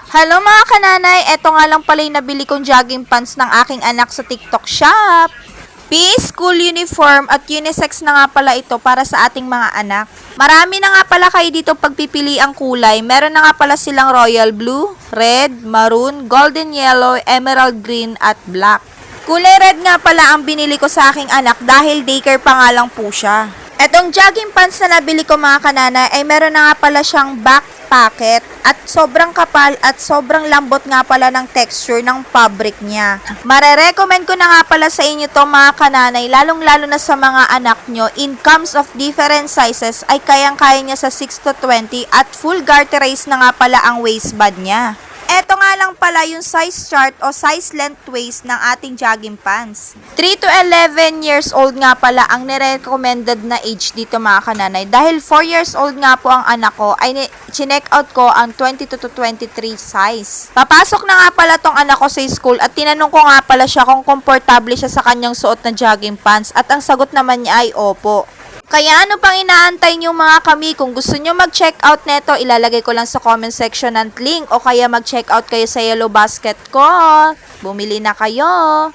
Hello mga kananay, eto nga lang pala yung nabili kong jogging pants ng aking anak sa TikTok shop. PE school uniform at unisex na nga pala ito para sa ating mga anak. Marami na nga pala kayo dito pagpipili ang kulay. Meron na nga pala silang royal blue, red, maroon, golden yellow, emerald green at black. Kulay red nga pala ang binili ko sa aking anak dahil daycare pa nga lang po siya. Etong jogging pants na nabili ko mga kanana ay meron na nga pala siyang back pocket at sobrang kapal at sobrang lambot nga pala ng texture ng fabric niya. Marerecommend ko na nga pala sa inyo to mga kananay, lalong-lalo na sa mga anak nyo. In comes of different sizes ay kayang-kaya niya sa 6 to 20 at full garterized na nga pala ang waistband niya. Eto nga lang pala yung size chart o size length waist ng ating jogging pants. 3 to 11 years old nga pala ang nire-recommended na age dito mga kananay. Dahil 4 years old nga po ang anak ko, ay chineck out ko ang 22 to 23 size. Papasok na nga pala tong anak ko sa school at tinanong ko nga pala siya kung komportable siya sa kanyang suot na jogging pants at ang sagot naman niya ay opo. Kaya ano pang inaantay niyo mga kami? Kung gusto niyo mag-check out neto, ilalagay ko lang sa comment section ng link o kaya mag-check out kayo sa Yellow Basket ko. Bumili na kayo!